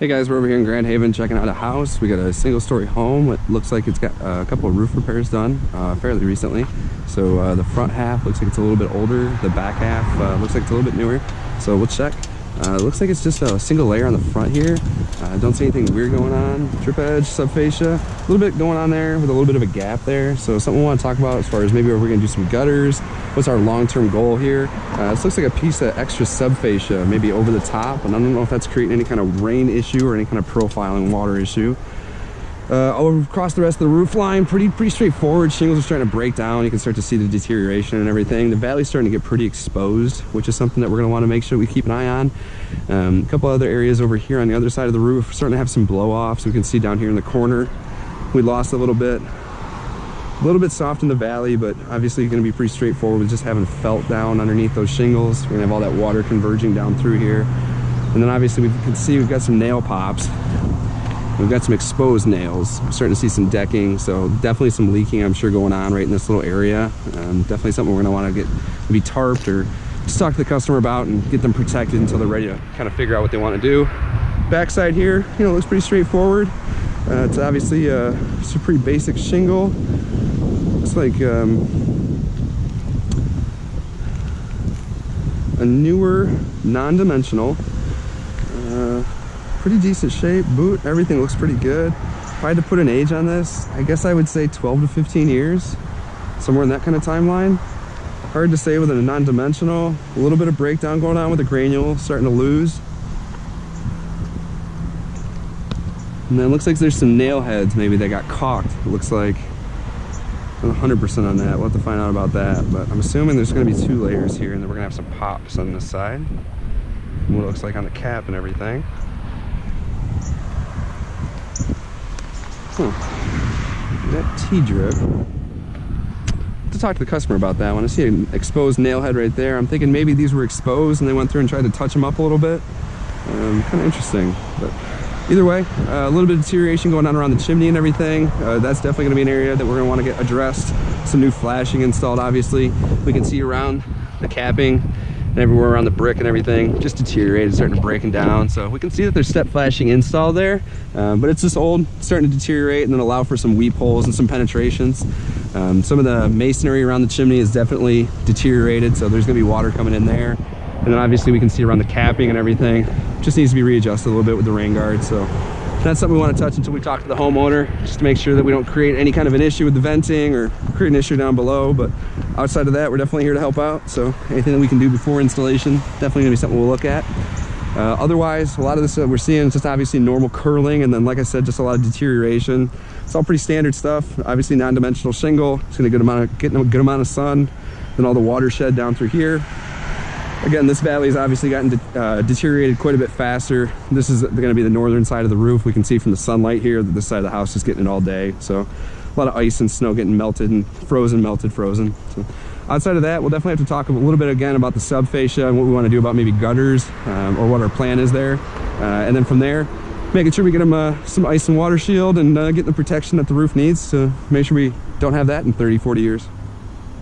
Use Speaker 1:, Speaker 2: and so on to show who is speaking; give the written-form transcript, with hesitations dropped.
Speaker 1: Hey guys, we're over here in Grand Haven checking out a house. We got a single-story home. It looks like it's got a couple of roof repairs done fairly recently. So the front half looks like it's a little bit older. The back half looks like it's a little bit newer. So we'll check. It looks like it's just a single layer on the front here. Don't see anything weird going on. Drip edge, subfascia, a little bit going on there with a little bit of a gap there. So something we want to talk about as far as maybe we're going to do some gutters. What's our long-term goal here? This looks like a piece of extra subfascia, maybe over the top, and I don't know if that's creating any kind of rain issue or any kind of profiling water issue. Across the rest of the roof line, pretty straightforward. Shingles are starting to break down. You can start to see the deterioration and everything. The valley's starting to get pretty exposed, which is something that we're going to want to make sure we keep an eye on. A couple other areas over here on the other side of the roof starting to have some blow-offs. We can see down here in the corner we lost a little bit soft in the valley, but obviously going to be pretty straightforward with just having felt down underneath those shingles. We're going to have all that water converging down through here, and then obviously we can see we've got some nail pops. We've got some exposed nails. I'm starting to see some decking, so definitely some leaking, I'm sure, going on right in this little area. Definitely something we're going to want to get maybe tarped or just talk to the customer about and get them protected until they're ready to kind of figure out what they want to do. Backside here, you know, looks pretty straightforward. It's obviously just a pretty basic shingle. Looks like a newer, non-dimensional. Pretty decent shape, boot, everything looks pretty good. If I had to put an age on this, I guess I would say 12 to 15 years, somewhere in that kind of timeline. Hard to say with a non-dimensional. A little bit of breakdown going on with the granule, starting to lose. And then it looks like there's some nail heads maybe that got caulked. It looks like, I'm 100% on that. We'll have to find out about that, but I'm assuming there's going to be 2 layers here, and then we're going to have some pops on this side. And what it looks like on the cap and everything. That T-drip. To talk to the customer about that one. I see an exposed nail head right there. I'm thinking maybe these were exposed and they went through and tried to touch them up a little bit. Kind of interesting, but either way, a little bit of deterioration going on around the chimney and everything. That's definitely going to be an area that we're going to want to get addressed. Some new flashing installed, obviously. We can see around the capping and everywhere around the brick and everything just deteriorated, starting to breaking down. So we can see that there's step flashing installed there, but it's just old, starting to deteriorate, and then allow for some weep holes and some penetrations. Some of the masonry around the chimney is definitely deteriorated, so there's going to be water coming in there. And then obviously we can see around the capping and everything just needs to be readjusted a little bit with the rain guard. So that's something we want to touch until we talk to the homeowner, just to make sure that we don't create any kind of an issue with the venting or create an issue down below. But outside of that, we're definitely here to help out. So anything that we can do before installation, definitely gonna be something we'll look at. Otherwise, a lot of this we're seeing is just obviously normal curling, and then like I said, just a lot of deterioration. It's all pretty standard stuff. Obviously non-dimensional shingle. It's gonna get a good amount of sun, then all the watershed down through here. Again, this valley has obviously gotten deteriorated quite a bit faster. This is going to be the northern side of the roof. We can see from the sunlight here that this side of the house is getting it all day. So a lot of ice and snow getting melted and frozen, melted, frozen. So outside of that, we'll definitely have to talk a little bit again about the subfascia and what we want to do about maybe gutters, or what our plan is there. And then from there, making sure we get them some ice and water shield and get the protection that the roof needs to make sure we don't have that in 30, 40 years.